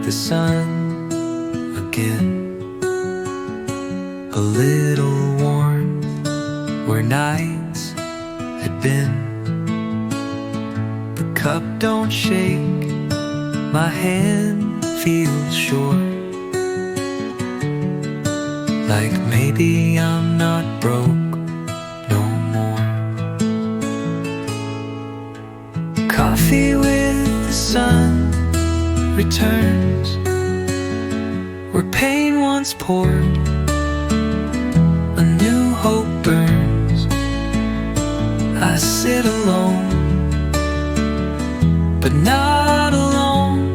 the sun again. A little warm where nights had been. The cup don't shake, my hand feels short, like maybe I'm not broke no more. Coffee with the sun returns, where pain once poured, a new hope burns. I sit alone, but not alone.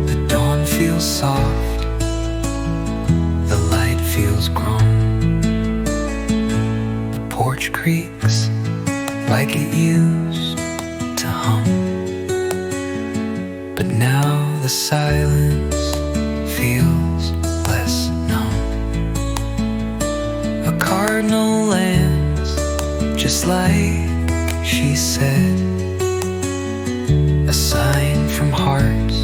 The dawn feels soft, the light feels grown. The porch creaks like it used to hum, but now the silence feels less numb. A cardinal lands just like she said, a sign from hearts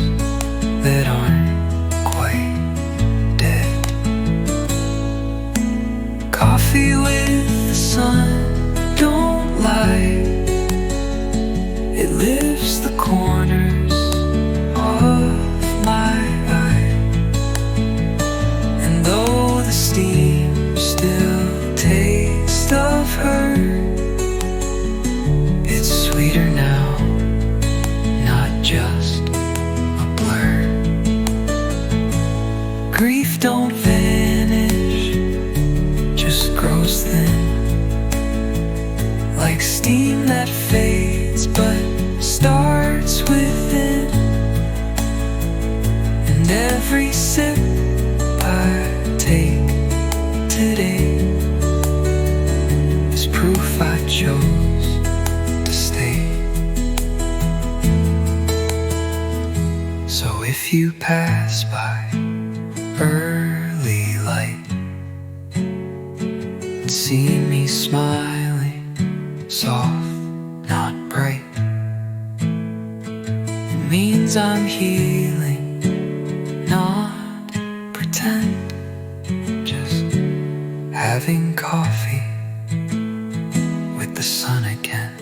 that aren't quite dead. Coffee with the sun, don't lie, it lifts the corners of my eye. And though the steam still tastes of her, it's sweeter now, not just a blur. Grief don't vanish, just grows thin, like steam that fades but starts within. And every sip I take today is proof I chose to stay. So if you pass by early light and see me smiling, soft, not bright, it means I'm healing, not pretend. Just having coffee with the sun again.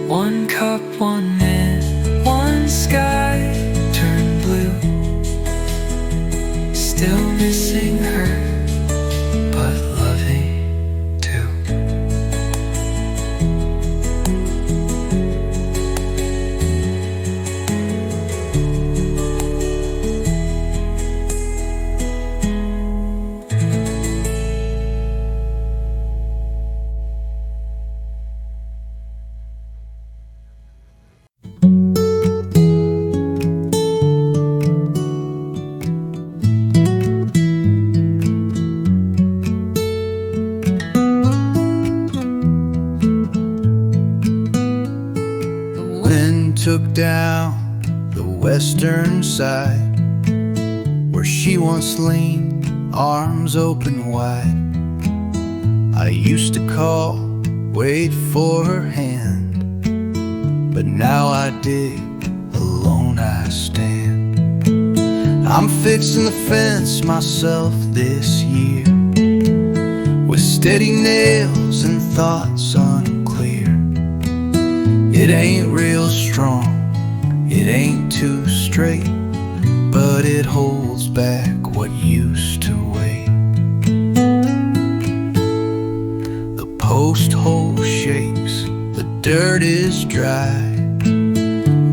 One cup, one man, one sky turned blue. Still missing her, but loving too. Took down the western side, where she once leaned, arms open wide. I used to call, wait for her hand, but now I dig, alone I stand. I'm fixing the fence myself this year, with steady nails and thoughts unclear. It ain't real strong, it ain't too straight, but it holds back what used to wait. The post hole shakes, the dirt is dry,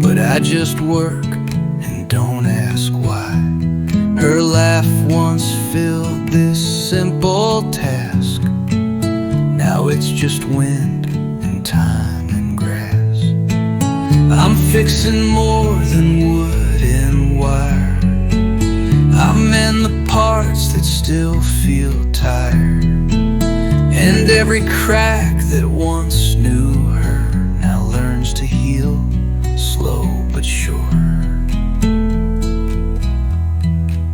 but I just work and don't ask why. Her laugh once filled this simple task, now it's just wind and time. I'm fixing more than wood and wire. I mend the parts that still feel tired, and every crack that once knew her now learns to heal, slow but sure.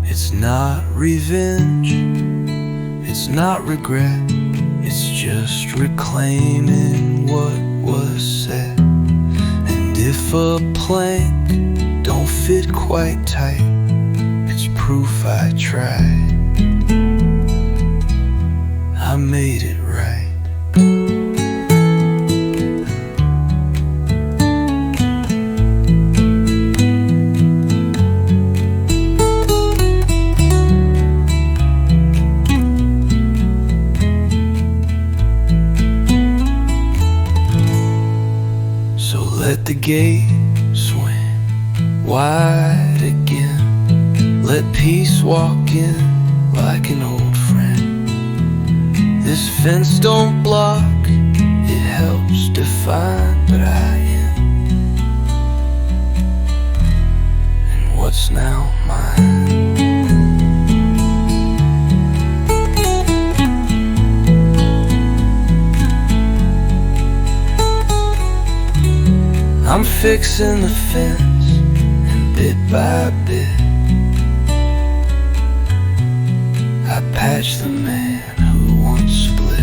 It's not revenge, it's not regret, it's just reclaiming what was said. And if a plank don't fit quite tight. It's proof I tried. I made it right. So let the gate swing wide again. Let peace walk in like an old friend. This fence don't block, it helps define what I am and what's now mine. I'm fixing the fence, and bit by bit I patch the man who once split.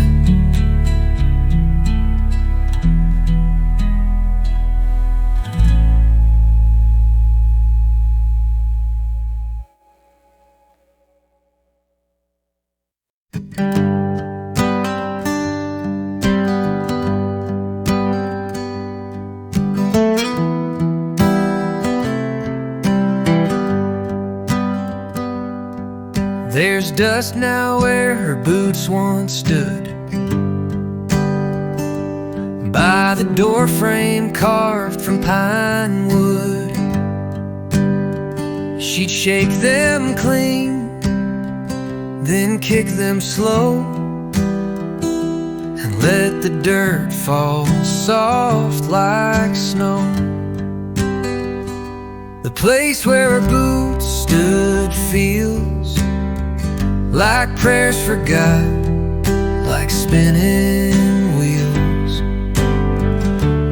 There's dust now where her boots once stood, by the door frame carved from pine wood. She'd shake them clean, then kick them slow, and let the dirt fall soft like snow. The place where her boots stood feels like prayers forgot, like spinning wheels.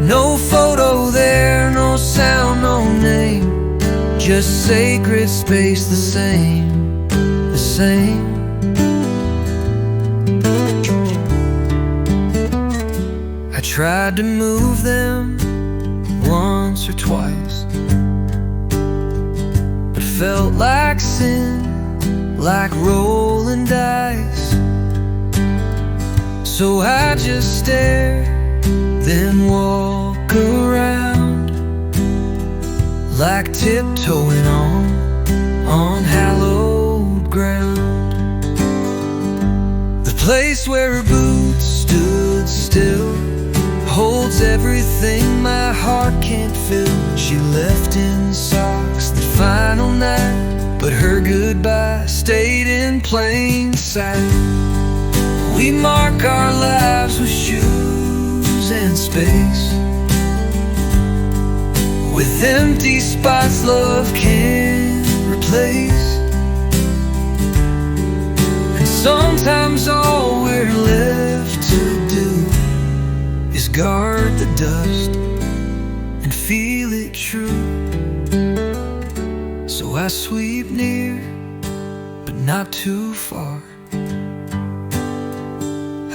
No photo there, no sound, no name, just sacred space, the same, the same. I tried to move them once or twice, but felt like sin, like rolling dice. So I just stare, then walk around, like tiptoeing on hallowed ground. The place where her boots stood still holds everything my heart can't fill. She left in socks the final night, but her goodbye stayed in plain sight. We mark our lives with shoes and space, with empty spots love can't replace. And sometimes all we're left to do is guard the dust and feel it true. So I sweep near, but not too far.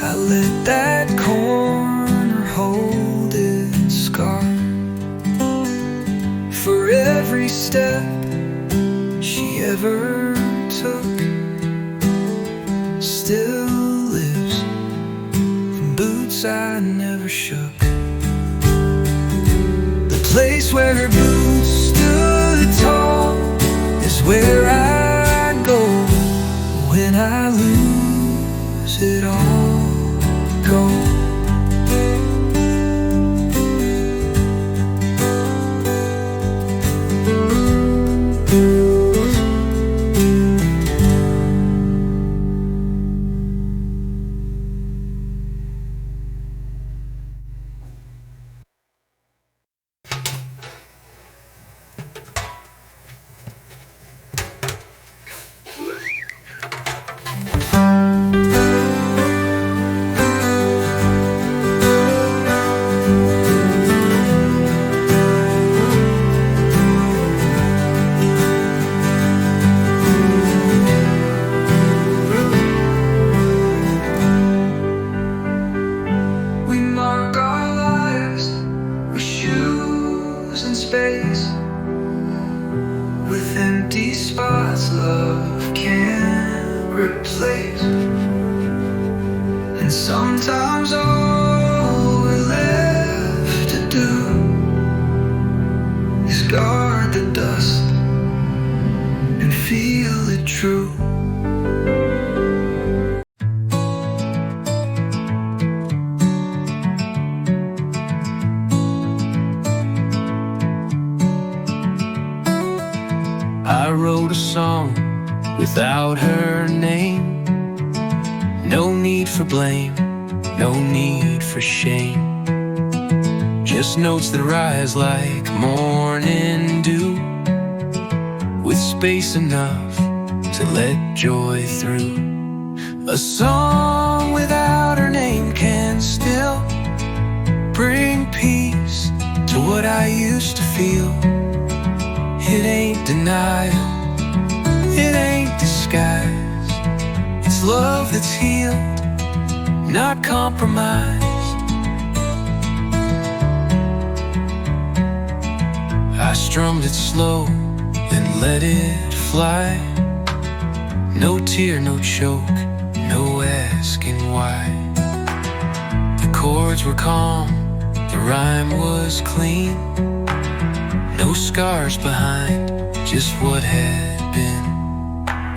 I let that corner hold its scar. For every step she ever took still lives from boots I never shook. The place where her boots stood tall is where I go when I lose it all. Go. with empty spots love can't replace. And sometimes all we're left to do is guard the dust and feel it true. I wrote a song without her name. No need for blame, no need for shame. Just notes that rise like morning dew, with space enough to let joy through. A song without her name can still bring peace to what I used to feel. It ain't denial, it ain't disguise. It's love that's healed, not compromised. I strummed it slow and let it fly. No tear, no choke, no asking why. The chords were calm, the rhyme was clean. No scars behind, just what had been.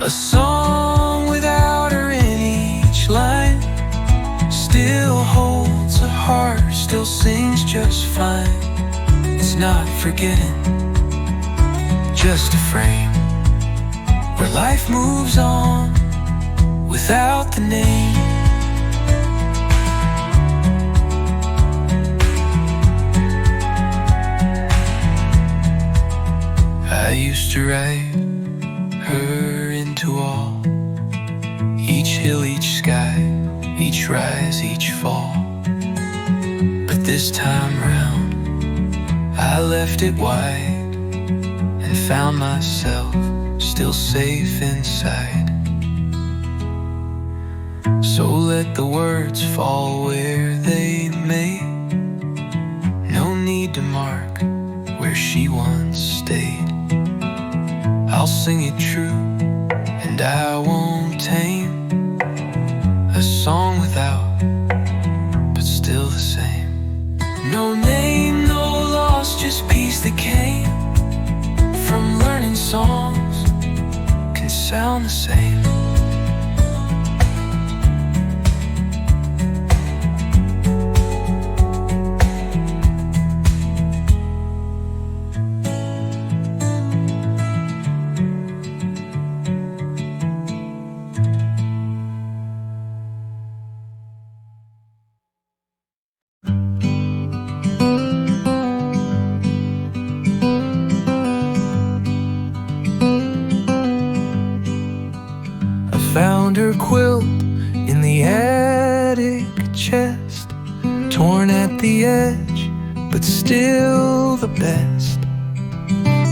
A song without her in each line still holds a heart, still sings just fine. It's not forgetting, just a frame where life moves on without the name. I used to write her into all, each hill, each sky, each rise, each fall. But this time round, I left it wide and found myself still safe inside. So let the words fall where they may. No need to mark where she once stayed. I'll sing it true, and I won't tame a song without, but still the same. No name, no loss, just peace that came from learning songs can sound the same. Found her quilt in the attic chest, torn at the edge, but still the best.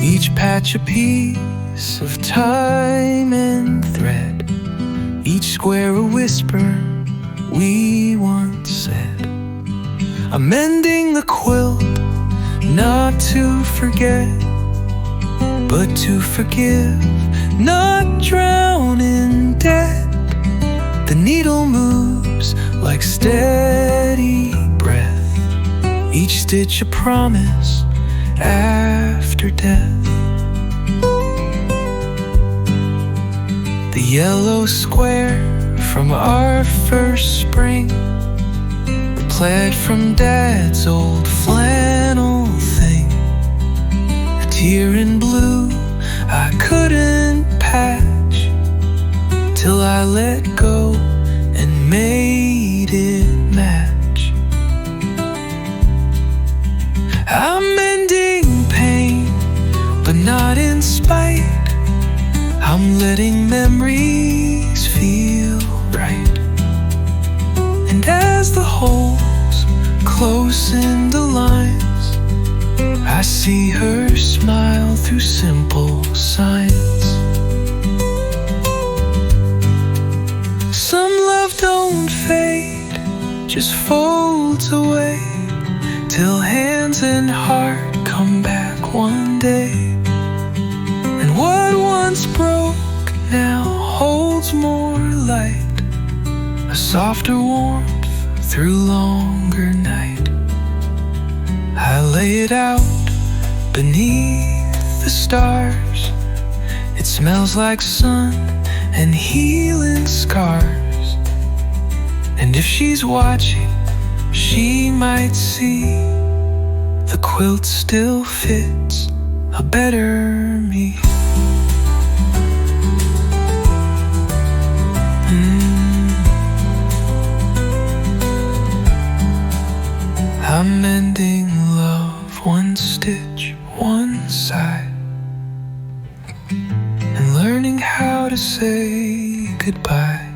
Each patch a piece of time and thread, each square a whisper we once said. I'm mending the quilt, not to forget, but to forgive, not drown in debt. The needle moves like steady breath, each stitch a promise after death. The yellow square from our first spring, the plaid from Dad's old flannel thing, a tear in blue I couldn't patch till I let go and made it match. I'm mending pain, but not in spite. I'm letting memories feel right. And as the holes close into lines, I see her smile through simple signs. Some love don't fade, just folds away, till hands and heart come back one day. And And what once broke now holds more light, a softer warmth through longer night. I lay it out beneath the stars. It smells like sun and healing scars. And if she's watching, she might see the quilt still fits a better me. I'm mending love one stitch, one side, and learning how to say goodbye.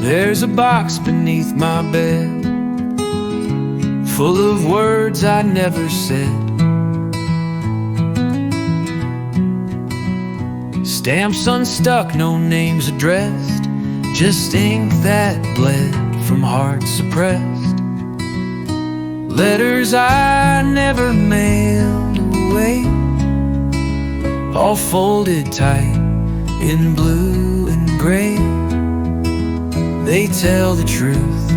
There's a box beneath my bed, full of words I never said. Stamps unstuck, no names addressed, just ink that bled from hearts suppressed. Letters I never mailed away, all folded tight in blue and gray. They tell the truth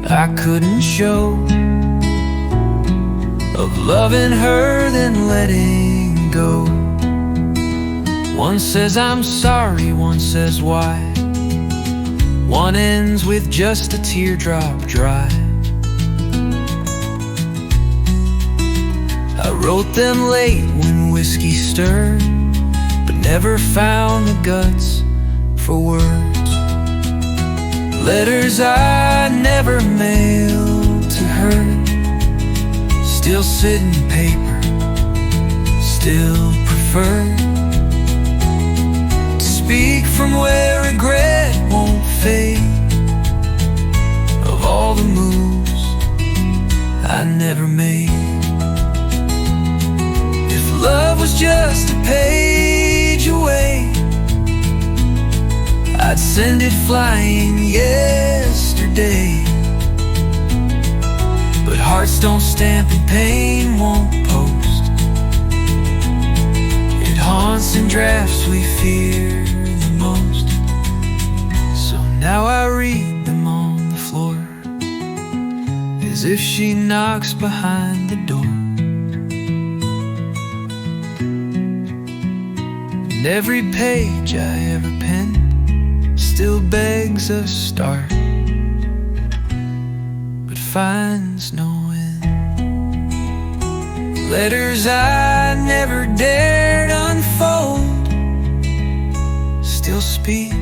I couldn't show, of loving her then letting go. One says I'm sorry, one says why, one ends with just a teardrop dry. I wrote them late when whiskey stirred, but never found the guts for words. Letters I never mailed to her, still sit in paper, still prefer to speak from where regret won't fade, of all the moves I never made. If love was just a page away, I'd send it flying yesterday. But hearts don't stamp and pain won't post. It haunts in drafts we fear the most. So now I read them on the floor, as if she knocks behind the door. And every page I ever penned still begs a start, but finds no end. Letters I never dared unfold still speak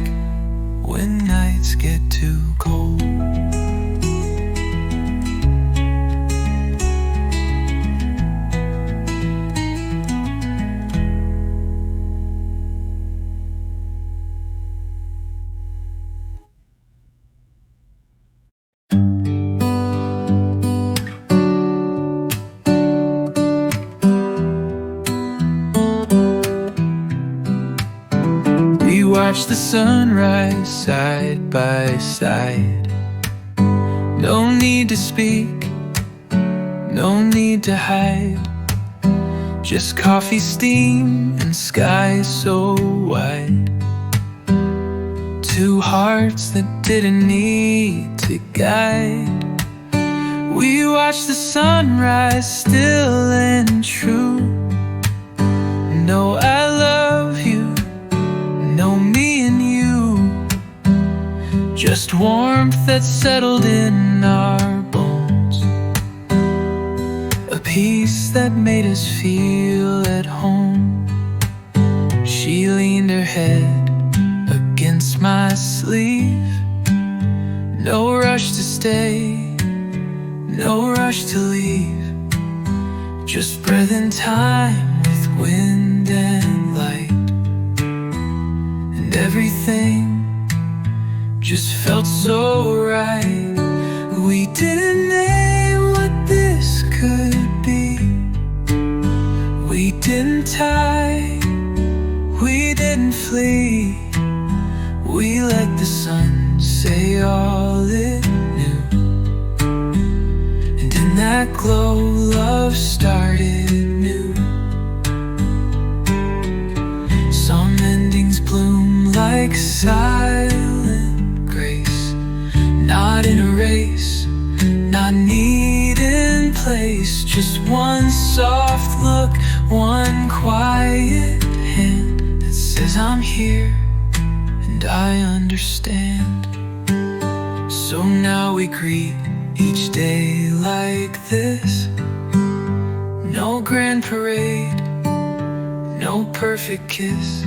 when nights get too cold. Watch the sunrise side by side. No need to speak, no need to hide. Just coffee steam and sky so wide. Two hearts that didn't need to guide. We watch the sunrise still and true. No, I love you. No, me and you, just warmth that settled in our bones, a peace that made us feel at home. She leaned her head against my sleeve. No rush to stay, no rush to leave, just breath in time with wind and light. Everything just felt so right. We didn't name what this could be. We didn't tie, we didn't flee. We let the sun say all it knew. And in that glow, love started new. Some endings bloom like silent grace, not in a race, not need in place. Just one soft look, one quiet hand that says I'm here and I understand. So now we greet each day like this. No grand parade, no perfect kiss,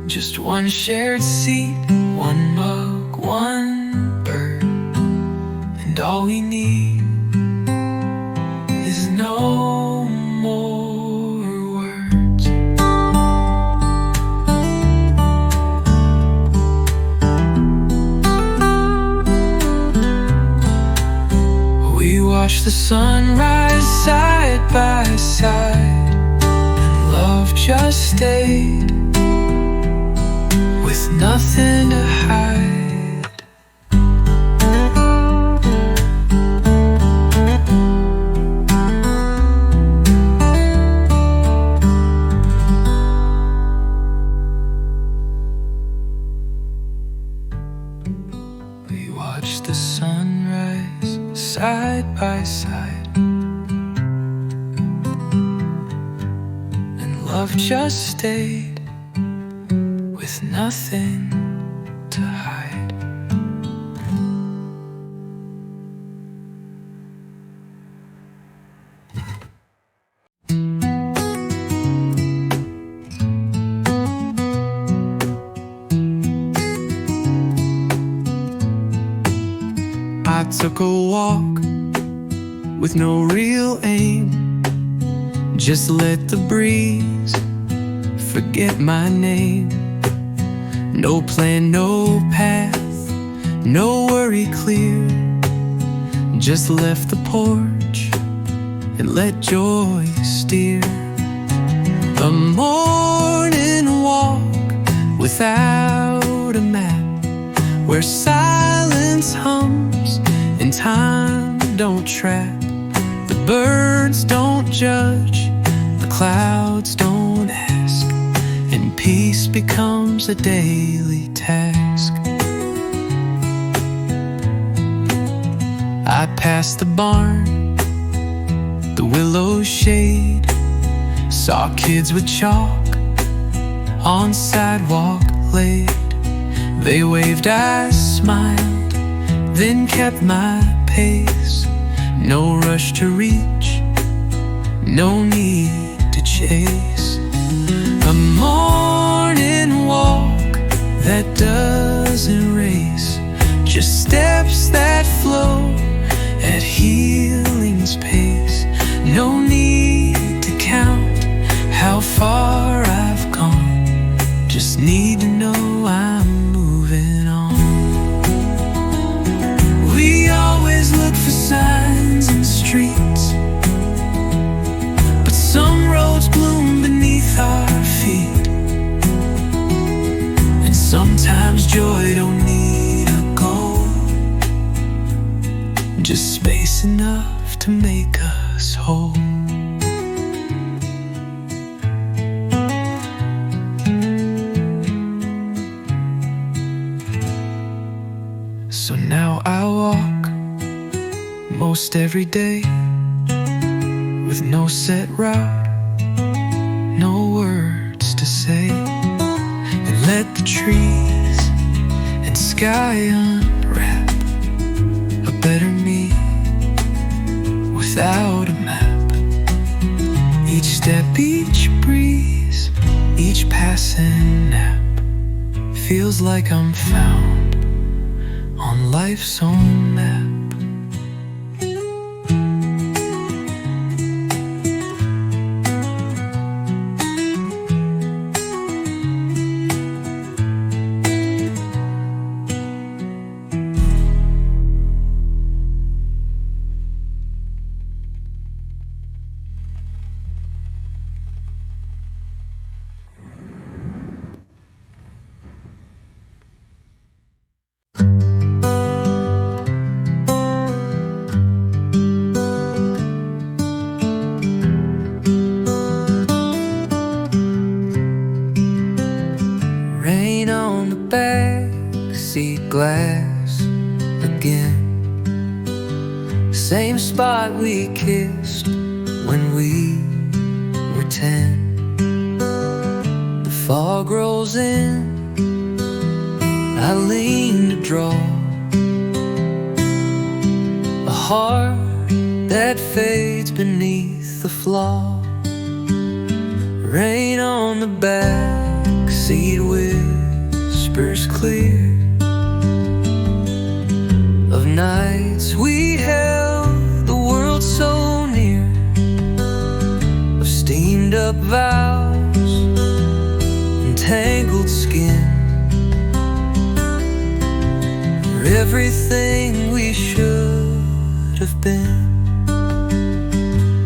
just one shared seat, one mug, one bird. And all we need is no more words. We watch the sunrise side by side, and love just stayed with nothing to hide. We watched the sunrise side by side, and love just stayed with nothing to hide. I took a walk with no real aim, just let the breeze forget my name. No plan, no path, no worry clear. Just left the porch and let joy steer. A morning walk without a map, where silence hums and time don't trap. The birds don't judge, the clouds don't ask, and peace becomes a daily task. I passed the barn, the willow shade, saw kids with chalk on sidewalk laid. They waved, I smiled, then kept my pace. No rush to reach, no need to chase. A morning walk that doesn't race, just steps that flow at healing's pace. No need to count how far I've gone, just need to know I'm moving on. We always look for signs in the streets, but some roads bloom beneath our feet. And sometimes joy don't need a goal, just space enough to make us whole. So now I walk most every day, with no set route, no words to say, and let the trees and sky unwrap a better me without a map. Each step, each breeze, each passing nap feels like I'm found on life's own map. glass again. Same spot we kissed when we were 10. The fog rolls in, I lean to draw a heart that fades beneath the flaw. Rain on the back seat whispers clear of nights we held the world so near, of steamed up vows and tangled skin, for everything we should have been.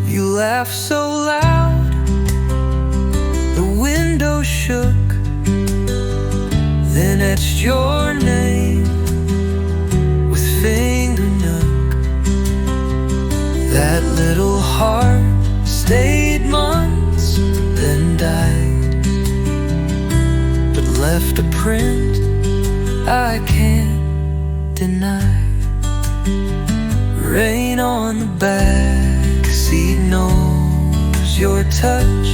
You laughed so loud, the window shook, then etched your name with finger nook. That little heart stayed months, then died, but left a print I can't deny. Rain on the back seat knows your touch.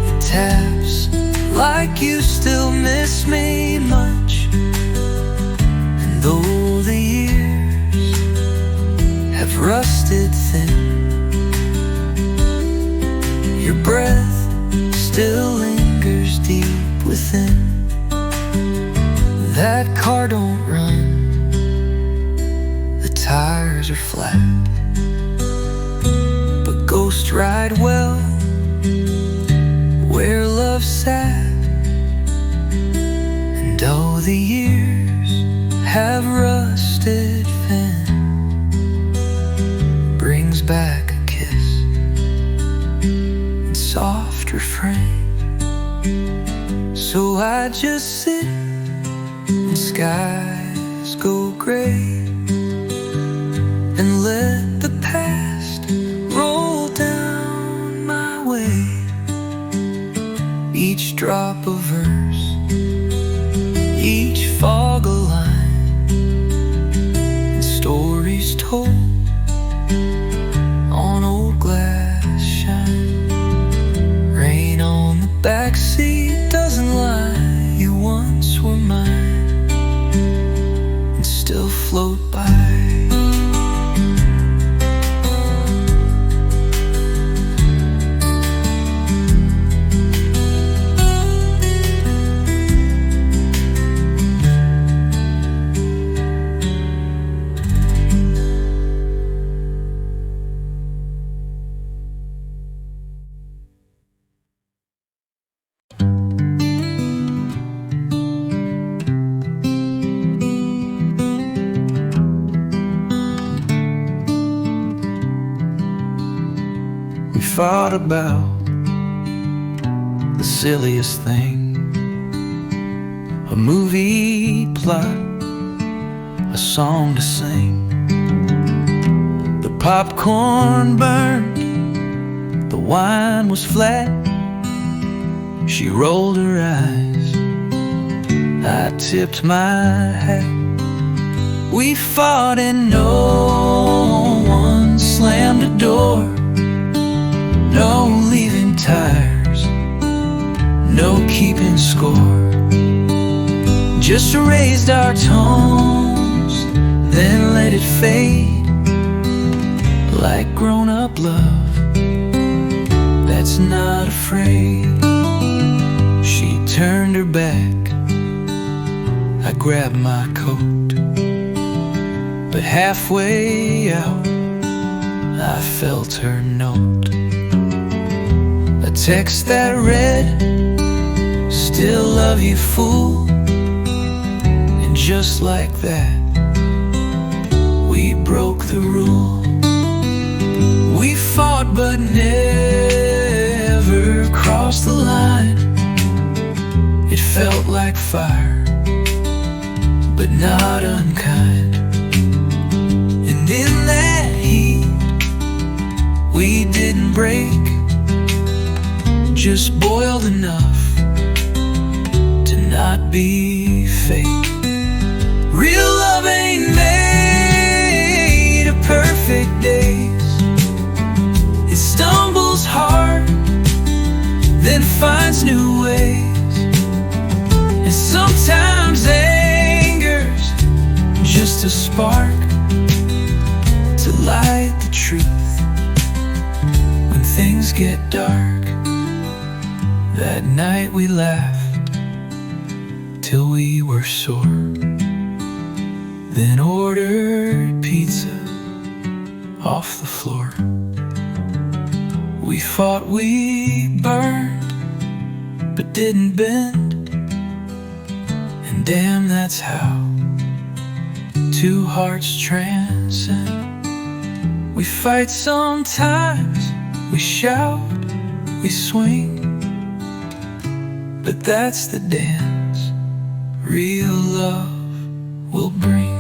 It taps like you still miss me much. And though the years have rusted thin, your breath still lingers deep within. That car don't run, the tires are flat, but ghosts ride well where love sat. And all the years have rusted thin, brings back a kiss and soft refrain. So I just sit and skies go gray and let the past roll down my way. Each drop a verse, each fog a line, and stories told on old glass shine. Rain on the backseat doesn't lie, you once were mine and still float by. We fought about the silliest thing, a movie plot, a song to sing. The popcorn burned, the wine was flat. She rolled her eyes, I tipped my hat. We fought and no one slammed a door. No leaving tires, no keeping score. Just raised our tones, then let it fade, like grown-up love that's not afraid. She turned her back, I grabbed my coat, but halfway out I felt her note. A text that read, still love you, fool. And just like that, we broke the rule. We fought but never crossed the line. It felt like fire, but not unkind. And in that heat, we didn't break, just boiled enough to not be finds new ways, and sometimes anger's just a spark to light the truth. When things get dark, that night we laughed till we were sore, then ordered pizza off the floor. We fought, we burned, but didn't bend, and damn, that's how two hearts transcend. We fight sometimes, we shout, we swing, but that's the dance real love will bring.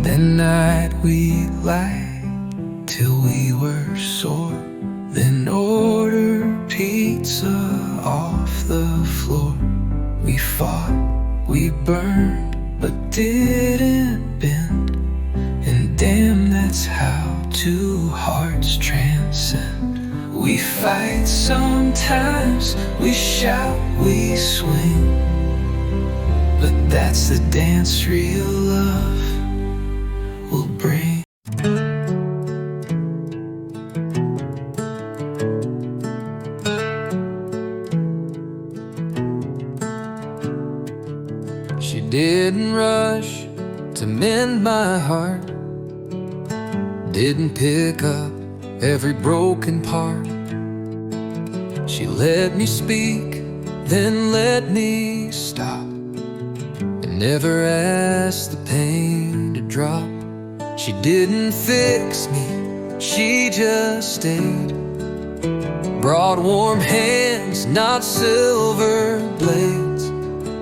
That night we lied till we were sore, then ordered pizza off the floor. We fought, we burned, but didn't bend, and damn, that's how two hearts transcend. We fight sometimes, we shout, we swing, but that's the dance real love will bring. She didn't rush to mend my heart, didn't pick up every broken part. She let me speak, then let me stop, and never asked the pain to drop. She didn't fix me, she just stayed, brought warm hands, not silver blades,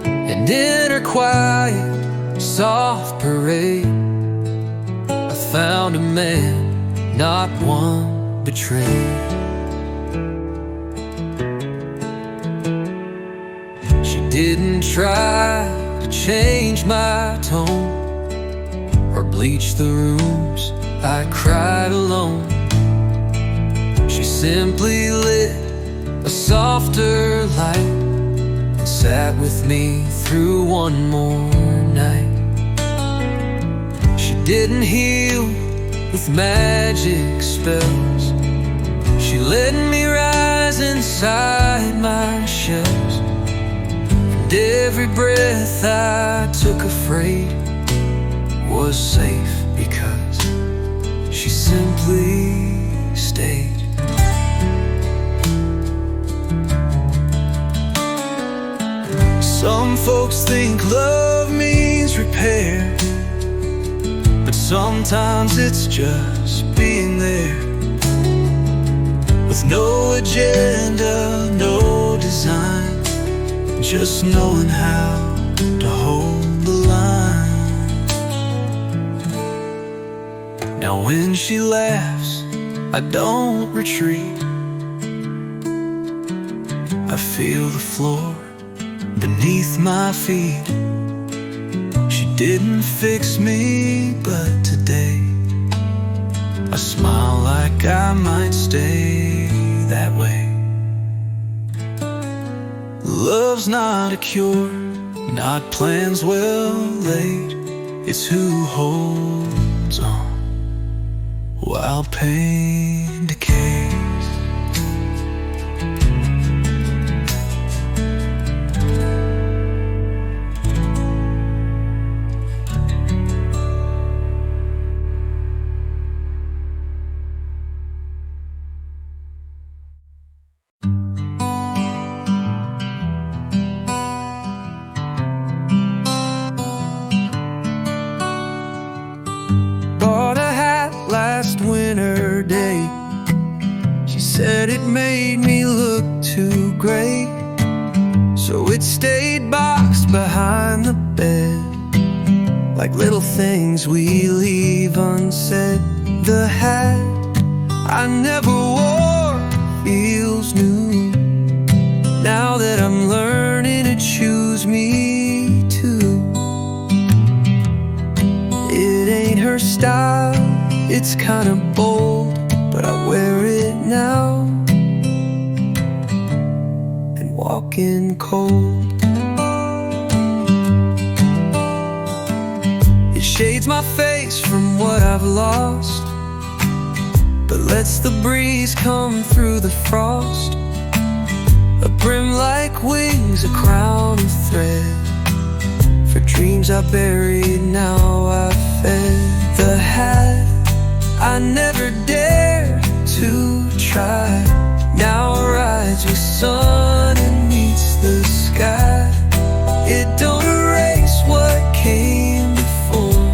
and in her quiet, soft parade I found a man, not one betrayed. She didn't try to change my tone or bleach the rooms I cried alone. She simply lit a softer light and sat with me through one more night. She didn't heal with magic spells, she let me rise inside my shells, and every breath I took afraid was safe because she simply stayed. Some folks think love means repair, but sometimes it's just being there, with no agenda, no design, just knowing how to hold the line. Now when she laughs, I don't retreat, I feel the floor beneath my feet. She didn't fix me, but today I smile like I might stay that way. Love's not a cure, not plans well laid, it's who holds on while pain decays. said it made me look too great, so it stayed boxed behind the bed, like little things we leave unsaid. The hat I never wore feels new, now that I'm learning to choose me too. It ain't her style, it's kinda bold, but I wear it now and walk in cold. It shades my face from what I've lost, but lets the breeze come through the frost. A brim like wings, a crown of thread, for dreams I buried, now I fed. The hat I never dared to try, now rides with sun and meets the sky. It don't erase what came before,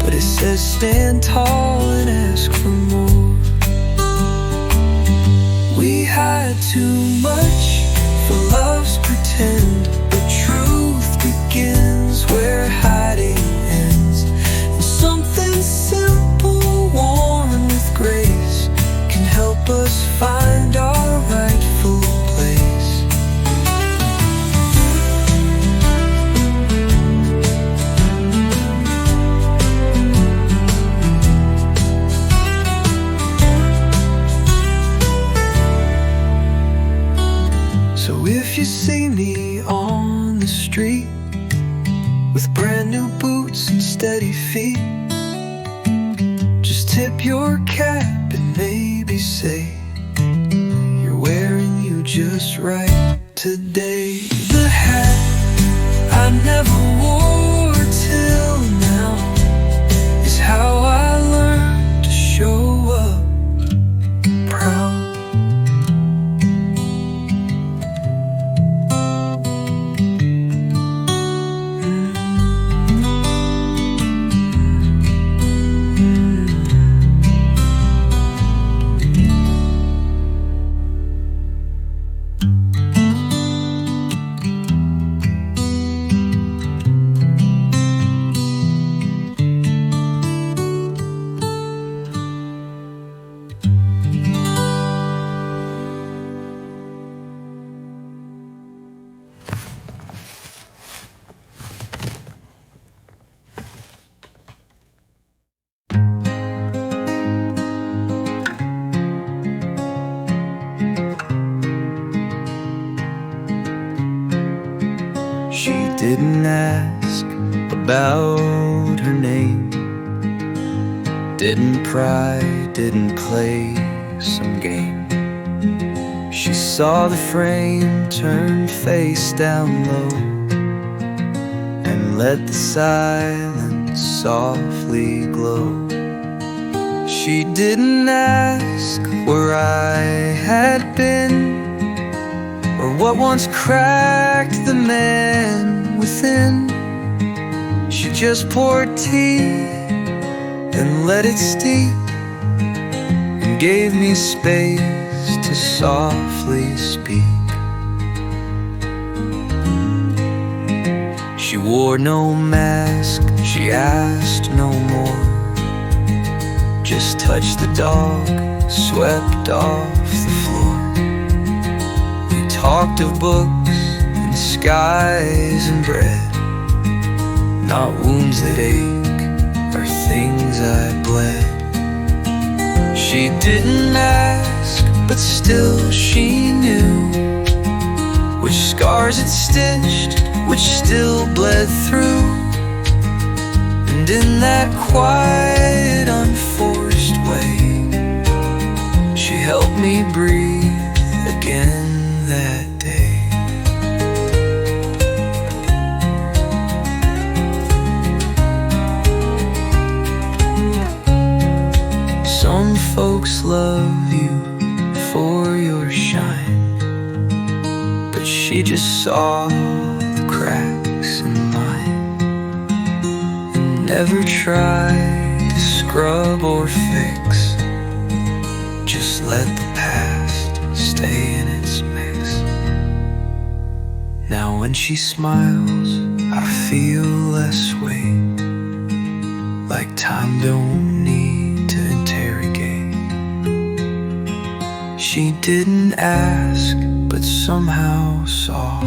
but it says stand tall and ask for more. We hide too much for love's pretend, but truth begins where hiding ends. And something simple, worn with grace, can help us find our rightful place. So if you see me on the street with brand new boots and steady feet, just tip your cap and maybe say you're wearing you just right today. The hat I never wore till now is how I learned to show up proud. She didn't ask about her name, didn't pry, didn't play some game. She saw the frame turned face down low and let the silence softly glow. She didn't ask where I had been, or what once cracked the man within. She just poured tea and let it steep, and gave me space to softly speak. She wore no mask, she asked no more, just touched the dog, swept off the floor. Talked of books and skies and bread, not wounds that ache or things I bled. She didn't ask, but still she knew which scars it stitched, which still bled through. And in that quiet, unforced way, she helped me breathe again that day. Some folks love you for your shine, but she just saw the cracks in mine, and never tried to scrub or fix, just let the past stay in its mix. Now when she smiles, I feel less weight, like time don't need to interrogate. She didn't ask, but somehow saw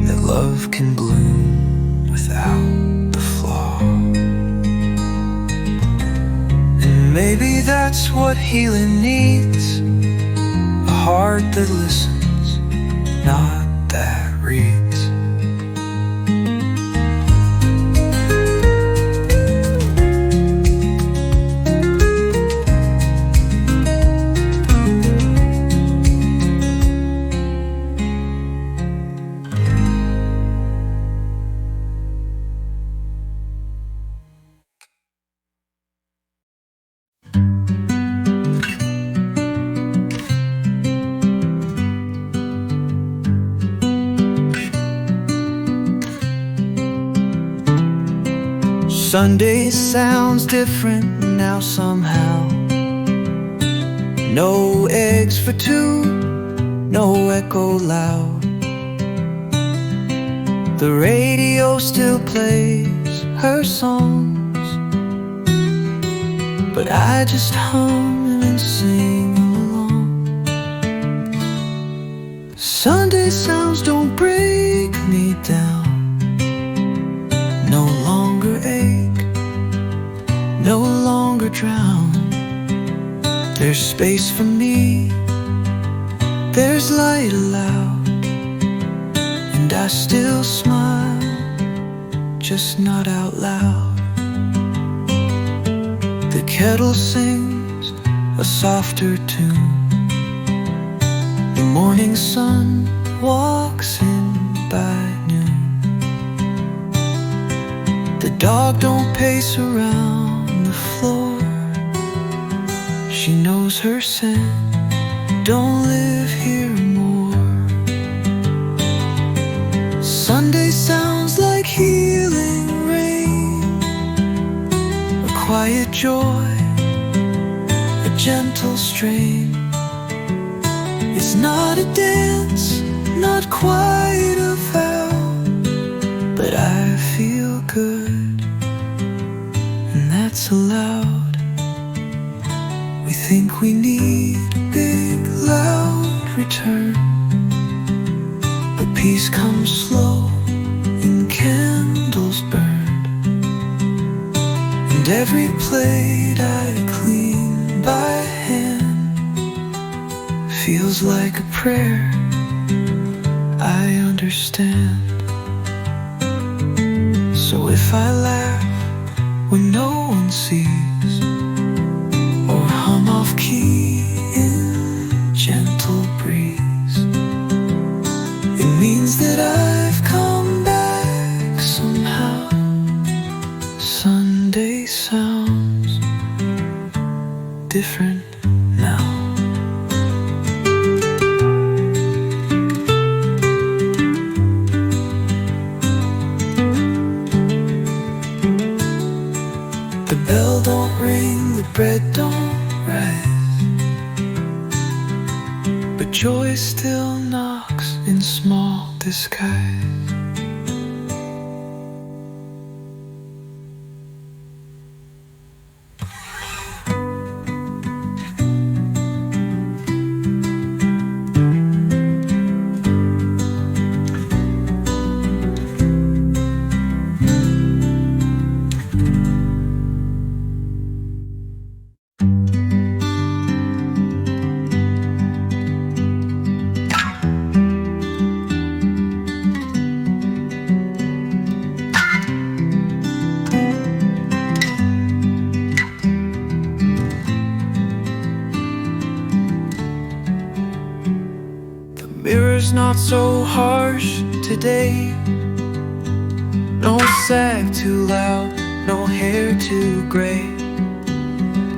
that love can bloom without the flaw. And maybe that's what healing needs, a heart that listens, not that reads. Sunday sounds different now somehow. No eggs for two, no echo loud. The radio still plays her songs, but I just hum and sing along. Sunday sounds don't break me down, no longer ache, no longer drown. There's space for me, there's light allowed, and I still smile, just not out loud. The kettle sings a softer tune, the morning sun walks in by noon. The dog don't pace around the floor, she knows her scent, don't live here more. Sunday sounds like healing rain, a quiet joy, a gentle strain. It's not a dance, not quite a vow, but I feel good, and that's allowed. We think we need a big, loud return, but peace comes slow in candles burned. And every plate I clean by hand feels like a prayer I understand. So if I laugh when no one sees, or hum off key in gentle breeze, it means that I've come back somehow. Sunday sounds different now. The bell don't ring, the bread don't rise, but joy still knocks in small disguise. Mirror's not so harsh today, no sag too loud, no hair too gray.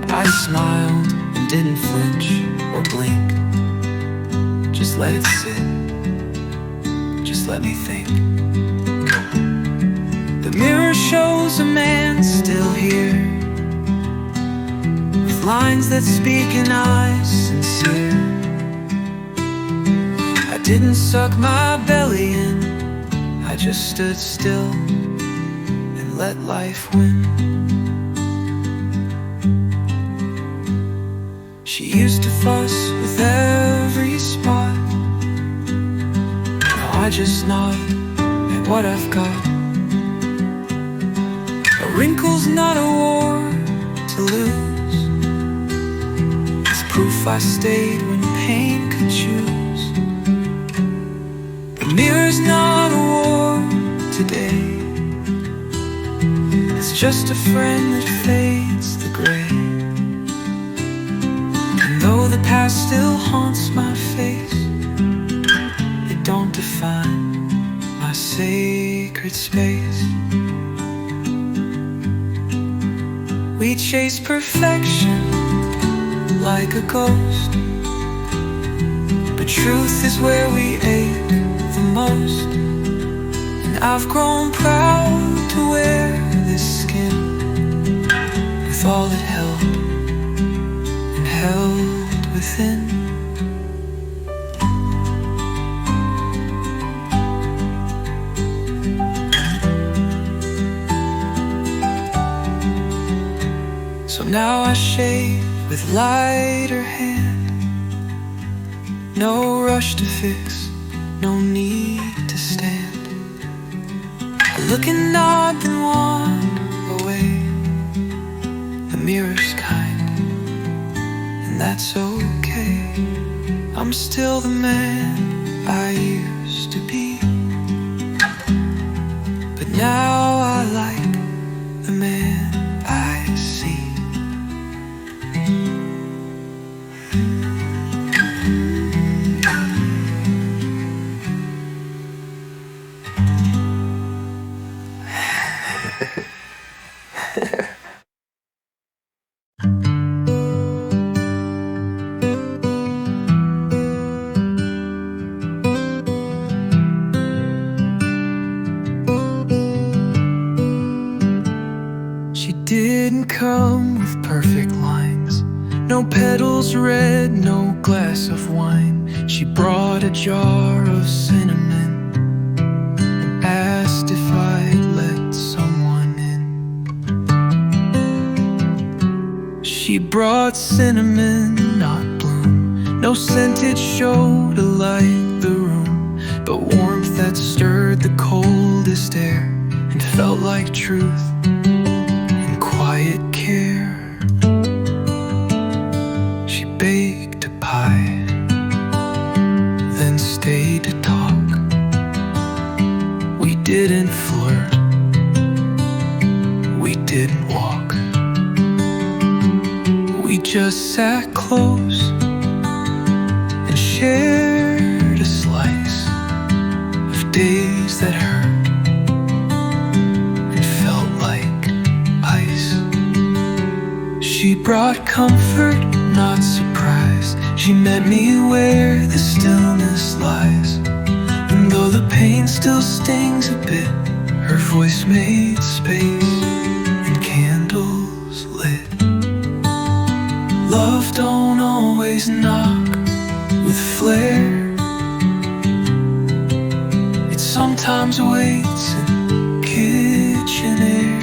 I smiled and didn't flinch or blink, just let it sit, just let me think. The mirror shows a man still here, with lines that speak in eyes sincere. didn't suck my belly in, I just stood still and let life win. She used to fuss with every spot. Now I just nod at what I've got. A wrinkle's not a war to lose. It's proof I stayed when pain could choose. The mirror's not a war today. It's just a friend that fades the gray. And though the past still haunts my face, it don't define my sacred space. We chase perfection like a ghost, but truth is where we ache the most. And I've grown proud to wear this skin with all it held and held within. So now I shave with lighter hand. No rush to fix, no need to stand. I look and nod then walk away. The mirror's kind, and that's okay. I'm still the man I used to be, but now I like the man I see. She didn't come with perfect lines, no petals red, no glass of wine. She brought a jar of cinnamon and asked if I'd let someone in. She brought cinnamon, not bloom, no scented show to light the room, but warmth that stirred the coldest air and felt like truth and quiet care. She baked a pie, then stayed to talk. We didn't flirt, we didn't walk. We just sat close and shared a slice of days that hurt and felt like ice. She brought comfort, not surprise. She met me where the stillness lies. And though the pain still stings a bit, her voice made space and candles lit. Love don't always knock with flair. It sometimes waits in kitchen air.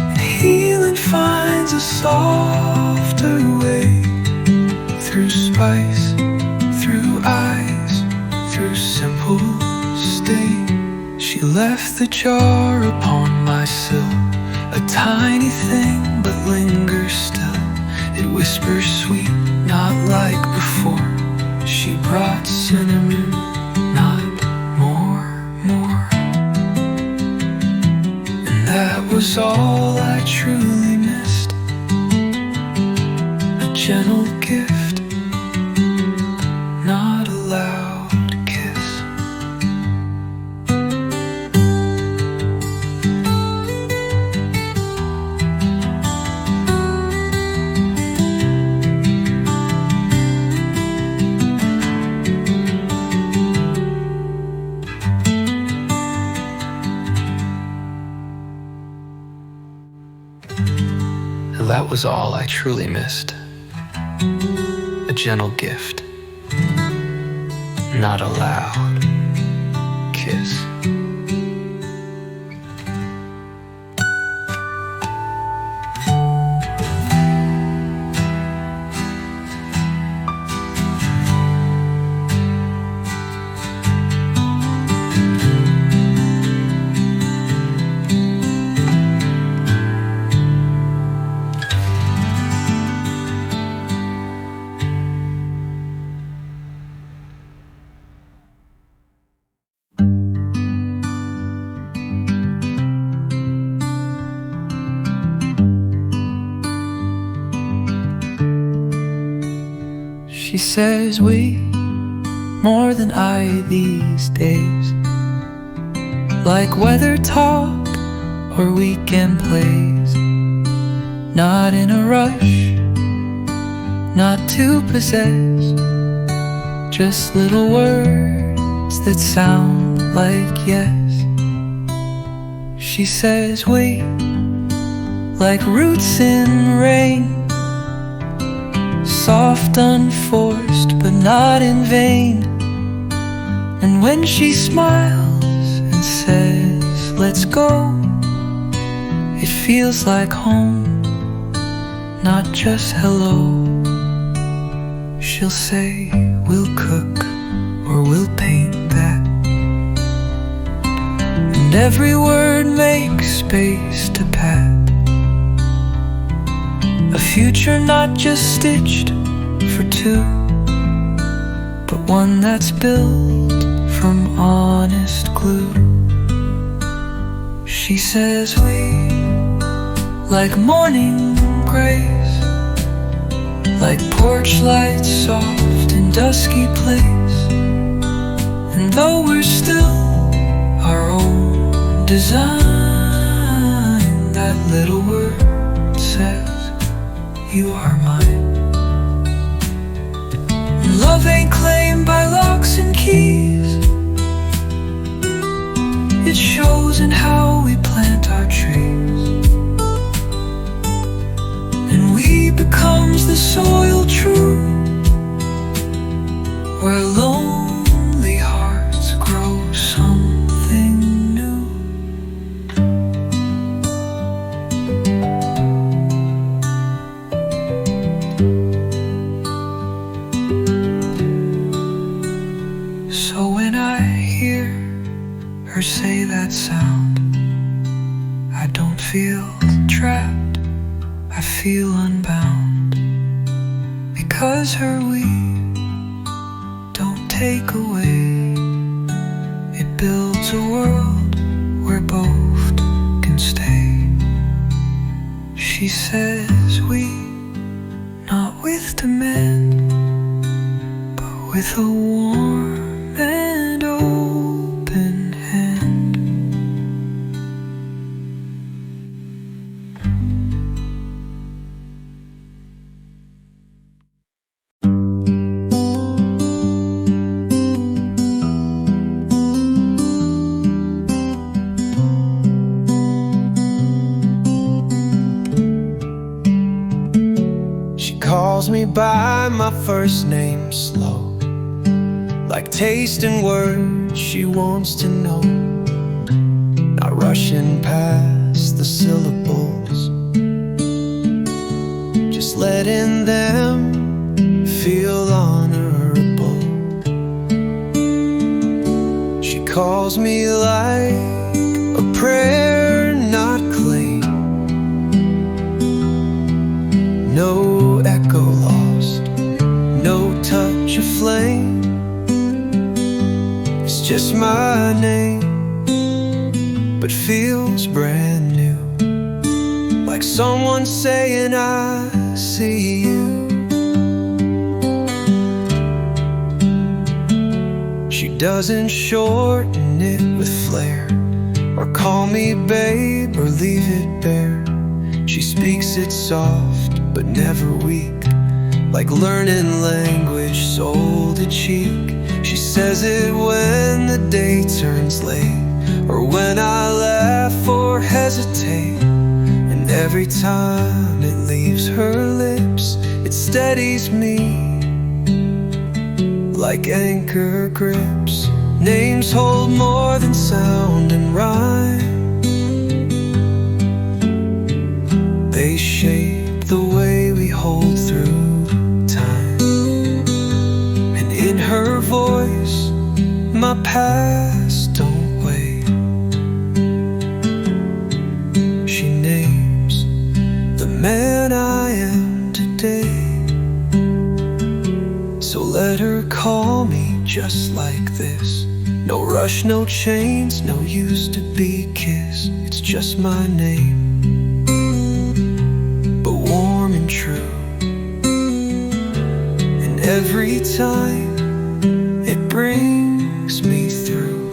And healing finds a softer way, through spice, through eyes, through simple stay. She left the jar upon my sill, a tiny thing but lingers still. It whispers sweet, not like before. She brought cinnamon, not more. And that was all I truly missed, a gentle gift, not a loud kiss. And that was all I truly missed, a gentle gift, not a loud kiss. She says we more than I these days, like weather talk or weekend plays. Not in a rush, not to possess, just little words that sound like yes. She says we like roots in rain, soft, unforced, but not in vain. And when she smiles and says, let's go, it feels like home, not just hello. She'll say, we'll cook or we'll paint that, and every word makes space to pat. A future not just stitched for two, but one that's built from honest glue. She says we like morning grace, like porch lights soft in dusky place. And though we're still our own design, that little word says you are mine. And love ain't claimed by locks and keys, it shows in how we plant our trees. And we becomes the soil true, where lonely hearts grow something new. So when I hear her say that sound, I don't feel trapped, I feel unbound, because her we don't take away. It builds a world where both can stay. She says we, not with demand, but with a warm and open hand. She calls me by my first name slow, like tasting words she wants to know, not rushing past the syllables, just letting them feel honorable. She calls me like a prayer not claimed, no echo lost, no touch of flame. It's just my name, but feels brand new, like someone saying I see you. She doesn't shorten it with flair, or call me babe, or leave it bare. She speaks it soft, but never weak, like learning language soul to cheek. She says it when the day turns late, or when I laugh or hesitate. And every time it leaves her lips, it steadies me, like anchor grips. Names hold more than sound and rhyme. They shape the way we hold through time. And in her voice, my past don't wait. She names the man I am today. So let her call me just like this. No rush, no chains, no used to be kiss. It's just my name, but warm and true. And every time it brings me through.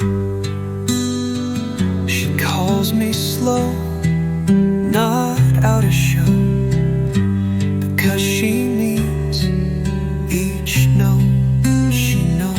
She calls me slow, not out of show, because she needs each note she knows.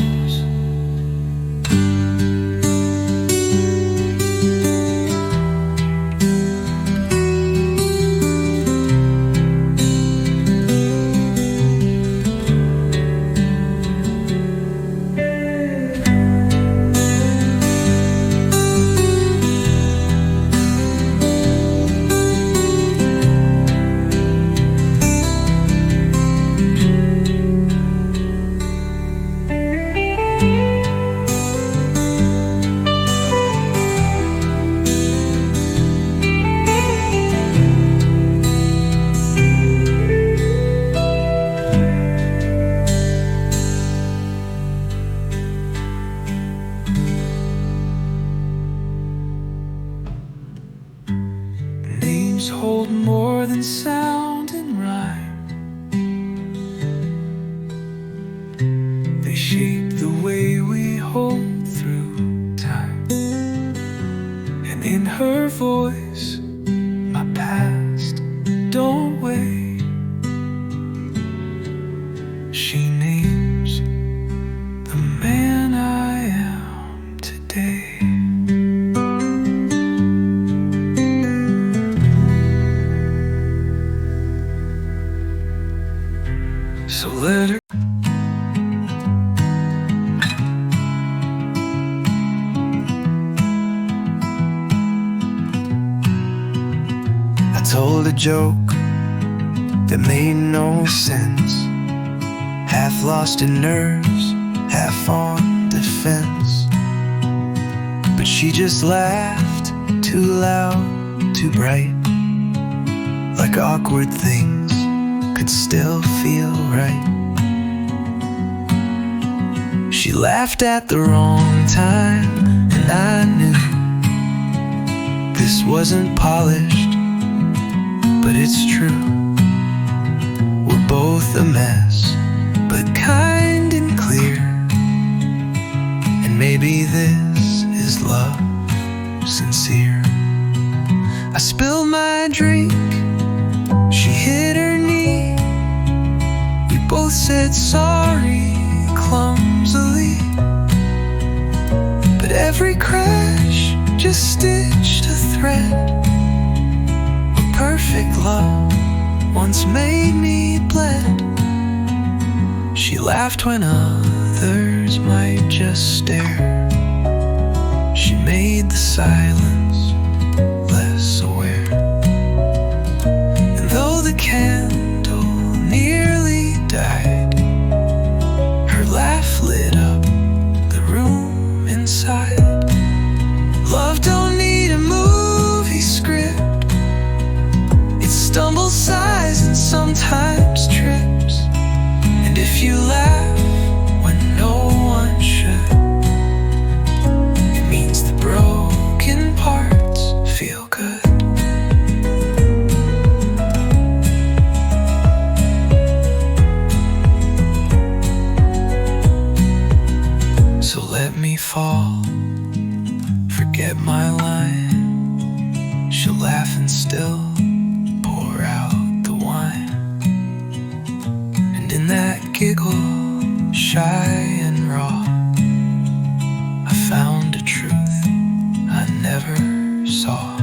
Names hold more than sound and rhyme. They shape the way we hold through time. And in her voice, my past don't wait. She names the man I am today. So let her. I told a joke that made no sense, half lost in nerves, half on defense. But she just laughed, too loud, too bright, like awkward things could still feel right. She laughed at the wrong time, and I knew this wasn't polished, but it's true. We're both a mess, but kind and clear. And maybe this is love, sincere. I spilled my drink, she hit her knee. We both said sorry clumsily, but every crash just stitched a thread. Where perfect love once made me bled. She laughed when others might just stare. She made the silence less aware. And though the candle nearly died, her laugh lit up the room inside. Love don't need a movie script. It stumbles, sighs, and sometimes trips. And if you laugh when no one should, it means the broken parts feel good. So let me fall, forget my line. She'll laugh and still pour out the wine. And in that giggle, shy and raw, I found a truth I never saw.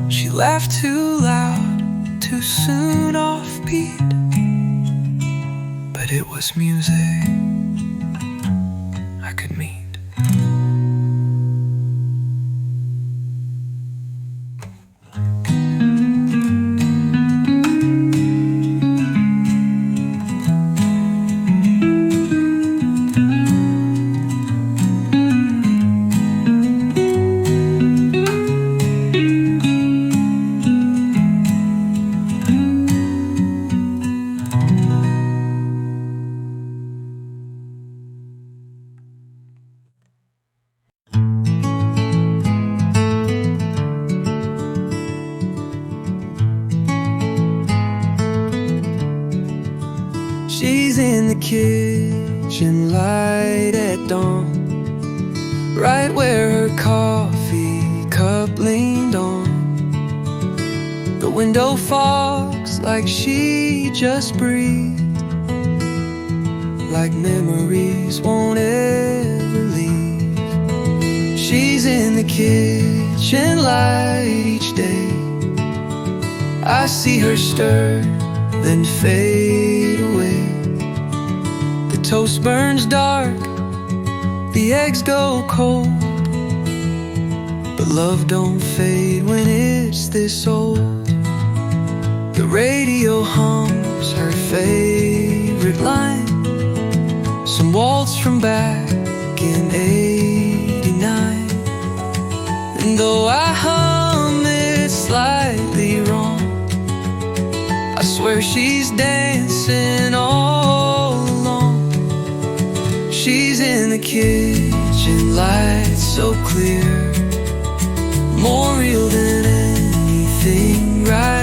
She laughed too loud, too soon offbeat, but it was music I could meet. She's in the kitchen light at dawn, right where her coffee cup leaned on. The window fogs like she just breathed, like memories won't ever leave. She's in the kitchen light each day. I see her stir, then fade away. The toast burns dark, the eggs go cold, but love don't fade when it's this old. The radio hums her favorite line, some waltz from back in '89. And though I hum it slightly wrong, I swear she's dancing all along. She's in the kitchen, lights so clear, more real than anything right